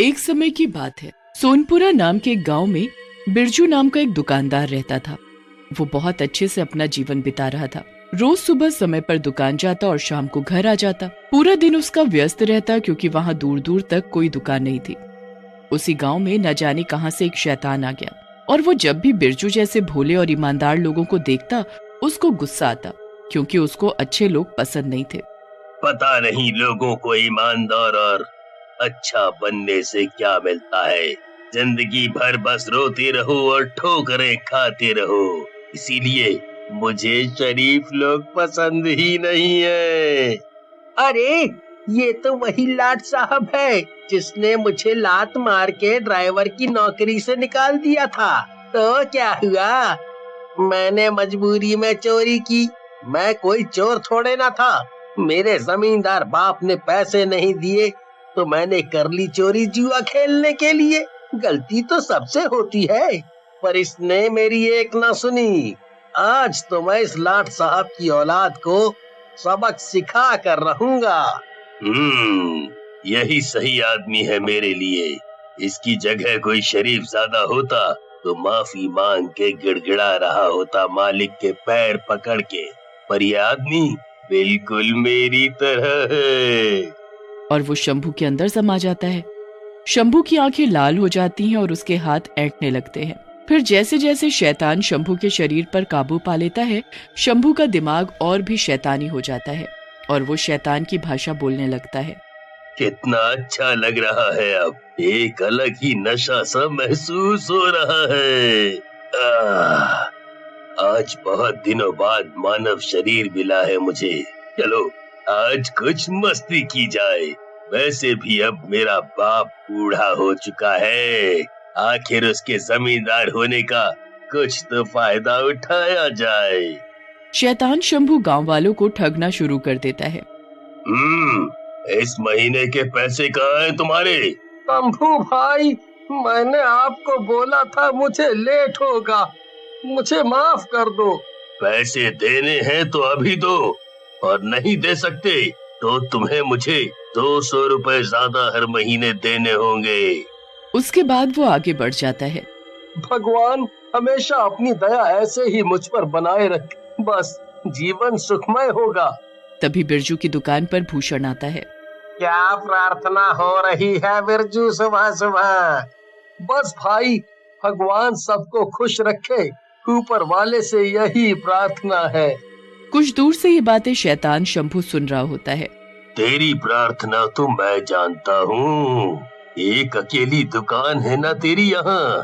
एक समय की बात है। सोनपुरा नाम के एक गांव में बिरजू नाम का एक दुकानदार रहता था। वो बहुत अच्छे से अपना जीवन बिता रहा था। रोज सुबह समय पर दुकान जाता और शाम को घर आ जाता। पूरा दिन उसका व्यस्त रहता क्योंकि वहाँ दूर दूर तक कोई दुकान नहीं थी। उसी गांव में न जाने कहां से एक शैतान आ गया और वो जब भी बिरजू जैसे भोले और ईमानदार लोगों को देखता उसको गुस्सा आता, क्योंकि उसको अच्छे लोग पसंद नहीं थे। पता नहीं लोगों को ईमानदार और अच्छा बनने से क्या मिलता है। जिंदगी भर बस रोते रहो और ठोकरें खाते रहो। इसीलिए मुझे शरीफ लोग पसंद ही नहीं है। अरे ये तो वही लाट साहब है जिसने मुझे लात मार के ड्राइवर की नौकरी से निकाल दिया था। तो क्या हुआ, मैंने मजबूरी में चोरी की। मैं कोई चोर थोड़े ना था। मेरे जमींदार बाप ने पैसे नहीं दिए तो मैंने कर ली चोरी जुआ खेलने के लिए। गलती तो सबसे होती है, पर इसने मेरी एक ना सुनी। आज तो मैं इस लाट साहब की औलाद को सबक सिखा कर रहूंगा। यही सही आदमी है मेरे लिए। इसकी जगह कोई शरीफ ज्यादा होता तो माफी मांग के गिड़गिड़ा रहा होता मालिक के पैर पकड़ के, पर यह आदमी बिल्कुल मेरी तरह है। और वो शंभू के अंदर समा जाता है। शंभू की आंखें लाल हो जाती हैं और उसके हाथ ऐंठने लगते हैं। फिर जैसे जैसे शैतान शंभू के शरीर पर काबू पा लेता है, शंभू का दिमाग और भी शैतानी हो जाता है और वो शैतान की भाषा बोलने लगता है। कितना अच्छा लग रहा है, अब एक अलग ही नशा सा महसूस हो रहा है। आज बहुत दिनों बाद मानव शरीर मिला है मुझे। चलो आज कुछ मस्ती की जाए। वैसे भी अब मेरा बाप बूढ़ा हो चुका है, आखिर उसके जमींदार होने का कुछ तो फायदा उठाया जाए। शैतान शंभू गांव वालों को ठगना शुरू कर देता है। इस महीने के पैसे कहाँ हैं तुम्हारे? शंभू भाई, मैंने आपको बोला था मुझे लेट होगा, मुझे माफ कर दो। पैसे देने हैं तो अभी दो, और नहीं दे सकते तो तुम्हें मुझे 200 रुपए ज्यादा हर महीने देने होंगे। उसके बाद वो आगे बढ़ जाता है। भगवान हमेशा अपनी दया ऐसे ही मुझ पर बनाए रखे, बस जीवन सुखमय होगा। तभी बिरजू की दुकान पर भूषण आता है। क्या प्रार्थना हो रही है बिरजू सुबह सुबह? बस भाई, भगवान सबको खुश रखे, ऊपर वाले से यही प्रार्थना है। कुछ दूर से ये बातें शैतान शंभू सुन रहा होता है। तेरी प्रार्थना तो मैं जानता हूँ। एक अकेली दुकान है ना तेरी यहाँ,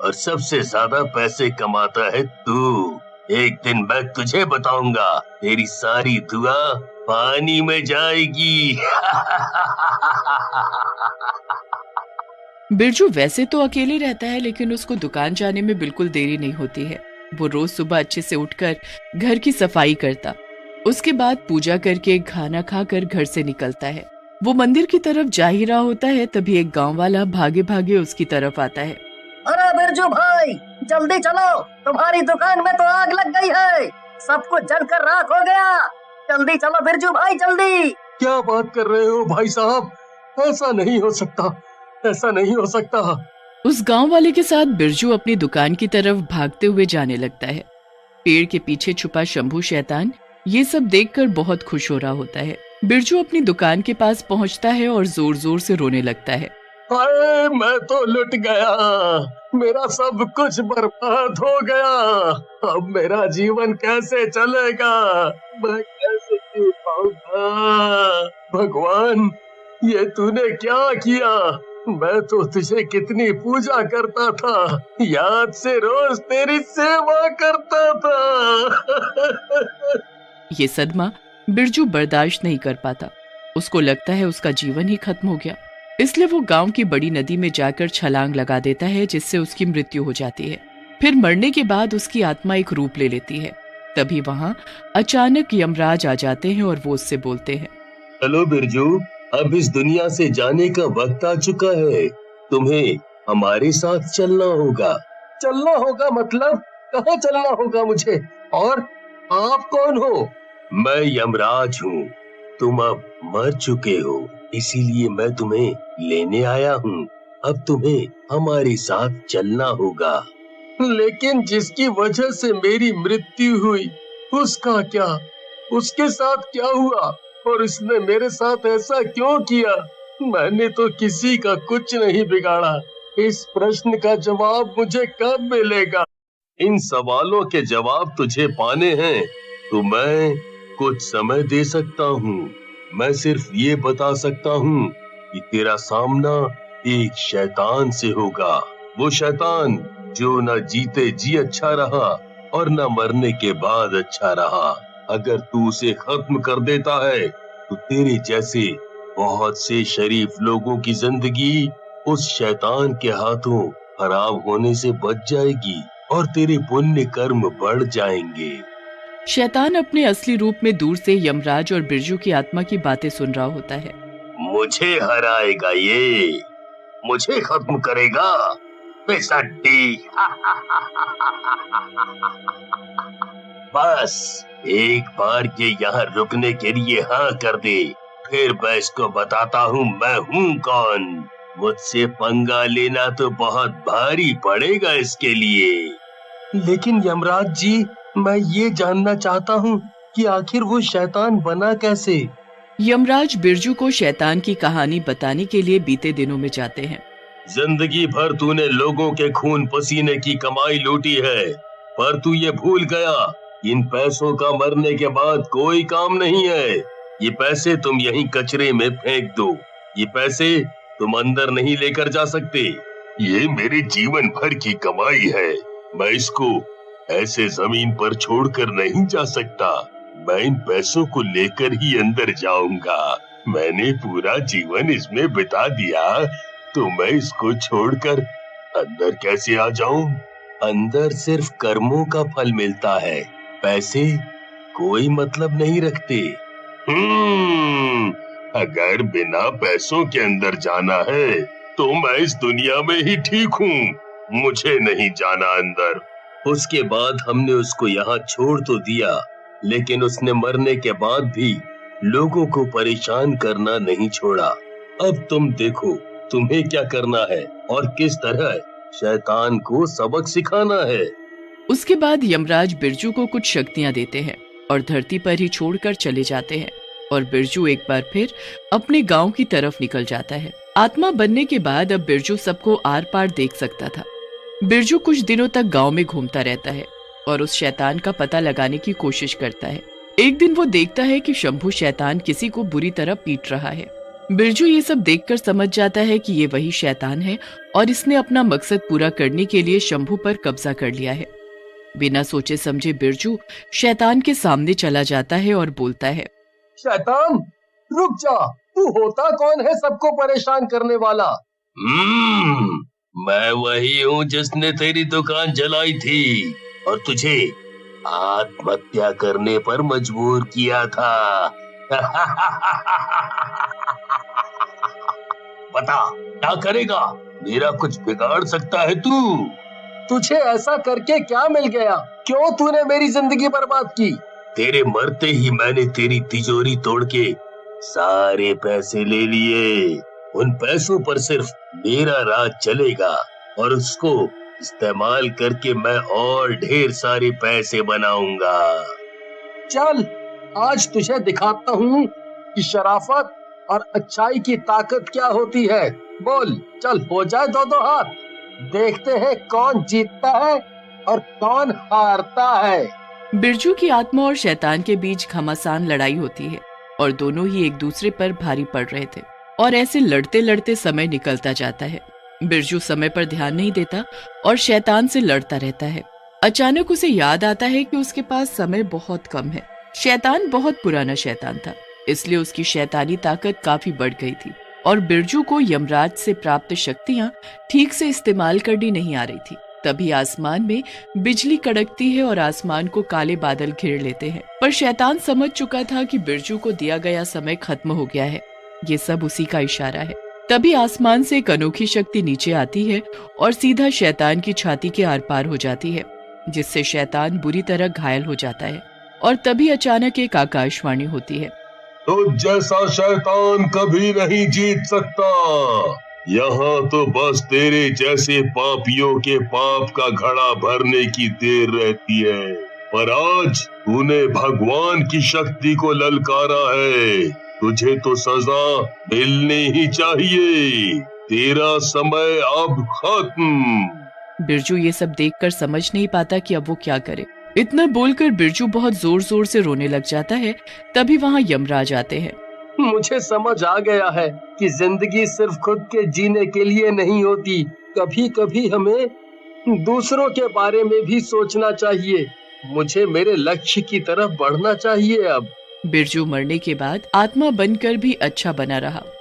और सबसे ज्यादा पैसे कमाता है तू। एक दिन मैं तुझे बताऊंगा, तेरी सारी दुआ पानी में जाएगी। बिरजू वैसे तो अकेले रहता है, लेकिन उसको दुकान जाने में बिल्कुल देरी नहीं होती है। वो रोज सुबह अच्छे से उठकर घर की सफाई करता, उसके बाद पूजा करके खाना खाकर घर से निकलता है। वो मंदिर की तरफ जा ही रहा होता है, तभी एक गांव वाला भागे भागे उसकी तरफ आता है। अरे बिरजू भाई, जल्दी चलो, तुम्हारी दुकान में तो आग लग गई है, सब कुछ जलकर राख हो गया। जल्दी चलो बिरजू भाई, जल्दी। क्या बात कर रहे हो भाई साहब? ऐसा नहीं हो सकता, ऐसा नहीं हो सकता। उस गांव वाले के साथ बिरजू अपनी दुकान की तरफ भागते हुए जाने लगता है। पेड़ के पीछे छुपा शंभू शैतान ये सब देखकर बहुत खुश हो रहा होता है। बिरजू अपनी दुकान के पास पहुंचता है और जोर जोर से रोने लगता है। अरे मैं तो लुट गया, मेरा सब कुछ बर्बाद हो गया। अब मेरा जीवन कैसे चलेगा, मैं कैसे जी पाऊंगा? भगवान, ये तूने क्या किया? मैं तो तुझे कितनी पूजा करता था, याद से रोज तेरी सेवा करता था। ये सदमा बिरजू बर्दाश्त नहीं कर पाता। उसको लगता है उसका जीवन ही खत्म हो गया, इसलिए वो गांव की बड़ी नदी में जाकर छलांग लगा देता है, जिससे उसकी मृत्यु हो जाती है। फिर मरने के बाद उसकी आत्मा एक रूप ले लेती है। तभी वहाँ अचानक यमराज आ जाते हैं और वो उससे बोलते हैं, चलो बिरजू, अब इस दुनिया से जाने का वक्त आ चुका है, तुम्हें हमारे साथ चलना होगा। चलना होगा मतलब? कहाँ चलना होगा मुझे? और आप कौन हो? मैं यमराज हूँ, तुम अब मर चुके हो, इसीलिए मैं तुम्हें लेने आया हूँ। अब तुम्हें हमारे साथ चलना होगा। लेकिन जिसकी वजह से मेरी मृत्यु हुई, उसका क्या? उसके साथ क्या हुआ और उसने मेरे साथ ऐसा क्यों किया? मैंने तो किसी का कुछ नहीं बिगाड़ा। इस प्रश्न का जवाब मुझे कब मिलेगा? इन सवालों के जवाब तुझे पाने हैं तो मैं कुछ समय दे सकता हूँ। मैं सिर्फ ये बता सकता हूँ कि तेरा सामना एक शैतान से होगा। वो शैतान जो न जीते जी अच्छा रहा और न मरने के बाद अच्छा रहा। अगर तू उसे खत्म कर देता है तो तेरे जैसे बहुत से शरीफ लोगों की जिंदगी उस शैतान के हाथों खराब होने से बच जाएगी और तेरे पुण्य कर्म बढ़ जाएंगे। शैतान अपने असली रूप में दूर से यमराज और बिरजू की आत्मा की बातें सुन रहा होता है। मुझे हराएगा ये, मुझे खत्म करेगा बेसड्डी। बस एक बार ये यहाँ रुकने के लिए हाँ कर दे, फिर मैं इसको बताता हूँ मैं हूँ कौन। मुझसे पंगा लेना तो बहुत भारी पड़ेगा इसके लिए। लेकिन यमराज जी, मैं ये जानना चाहता हूँ कि आखिर वो शैतान बना कैसे? यमराज बिरजू को शैतान की कहानी बताने के लिए बीते दिनों में जाते हैं। जिंदगी भर तूने लोगों के खून पसीने की कमाई लूटी है, पर तू ये भूल गया इन पैसों का मरने के बाद कोई काम नहीं है। ये पैसे तुम यहीं कचरे में फेंक दो। ये पैसे तुम अंदर नहीं लेकर जा सकते। ये मेरे जीवन भर की कमाई है, मैं इसको ऐसे जमीन पर छोड़कर नहीं जा सकता। मैं इन पैसों को लेकर ही अंदर जाऊंगा। मैंने पूरा जीवन इसमें बिता दिया, तो मैं इसको छोड़कर अंदर कैसे आ जाऊं? अंदर सिर्फ कर्मों का फल मिलता है, पैसे कोई मतलब नहीं रखते। अगर बिना पैसों के अंदर जाना है तो मैं इस दुनिया में ही ठीक हूँ, मुझे नहीं जाना अंदर। उसके बाद हमने उसको यहाँ छोड़ तो दिया, लेकिन उसने मरने के बाद भी लोगों को परेशान करना नहीं छोड़ा। अब तुम देखो तुम्हें क्या करना है और किस तरह शैतान को सबक सिखाना है। उसके बाद यमराज बिरजू को कुछ शक्तियां देते हैं और धरती पर ही छोड़कर चले जाते हैं और बिरजू एक बार फिर अपने गांव की तरफ निकल जाता है। आत्मा बनने के बाद अब बिरजू सबको आर पार देख सकता था। बिरजू कुछ दिनों तक गांव में घूमता रहता है और उस शैतान का पता लगाने की कोशिश करता है। एक दिन वो देखता है कि शंभू शैतान किसी को बुरी तरह पीट रहा है। बिरजू ये सब देखकर समझ जाता है कि ये वही शैतान है और इसने अपना मकसद पूरा करने के लिए शंभू पर कब्जा कर लिया है। बिना सोचे समझे बिरजू शैतान के सामने चला जाता है और बोलता है, शैतान रुक जा, तू होता कौन है सबको परेशान करने वाला? मैं वही हूँ जिसने तेरी दुकान जलाई थी और तुझे आत्महत्या करने पर मजबूर किया था। बता क्या करेगा? मेरा कुछ बिगाड़ सकता है तू? तुझे ऐसा करके क्या मिल गया? क्यों तूने मेरी जिंदगी बर्बाद की? तेरे मरते ही मैंने तेरी तिजोरी तोड़ के सारे पैसे ले लिए। उन पैसों पर सिर्फ मेरा राज चलेगा और उसको इस्तेमाल करके मैं और ढेर सारे पैसे बनाऊंगा। चल आज तुझे दिखाता हूँ कि शराफत और अच्छाई की ताकत क्या होती है। बोल, चल हो जाए दो दो हाथ, देखते हैं कौन जीतता है और कौन हारता है। बिरजू की आत्मा और शैतान के बीच घमासान लड़ाई होती है और दोनों ही एक दूसरे पर भारी पड़ रहे थे और ऐसे लड़ते लड़ते समय निकलता जाता है। बिरजू समय पर ध्यान नहीं देता और शैतान से लड़ता रहता है। अचानक उसे याद आता है कि उसके पास समय बहुत कम है। शैतान बहुत पुराना शैतान था, इसलिए उसकी शैतानी ताकत काफी बढ़ गई थी और बिरजू को यमराज से प्राप्त शक्तियां ठीक से इस्तेमाल करनी नहीं आ रही थी। तभी आसमान में बिजली कड़कती है और आसमान को काले बादल घेर लेते हैं। पर शैतान समझ चुका था कि बिरजू को दिया गया समय खत्म हो गया है, ये सब उसी का इशारा है। तभी आसमान से एक अनोखी शक्ति नीचे आती है और सीधा शैतान की छाती के आर पार हो जाती है, जिससे शैतान बुरी तरह घायल हो जाता है। और तभी अचानक एक आकाशवाणी होती है, तो जैसा शैतान कभी नहीं जीत सकता। यहाँ तो बस तेरे जैसे पापियों के पाप का घड़ा भरने की देर रहती है, पर आज तूने भगवान की शक्ति को ललकारा है, तुझे तो सजा मिलनी ही चाहिए। तेरा समय अब खत्म। बिरजू ये सब देखकर समझ नहीं पाता कि अब वो क्या करे। इतना बोलकर बिरजू बहुत जोर जोर से रोने लग जाता है। तभी वहाँ यमराज आते हैं। मुझे समझ आ गया है कि जिंदगी सिर्फ खुद के जीने के लिए नहीं होती, कभी कभी हमें दूसरों के बारे में भी सोचना चाहिए। मुझे मेरे लक्ष्य की तरफ बढ़ना चाहिए। अब बिरजू मरने के बाद आत्मा बनकर भी अच्छा बना रहा।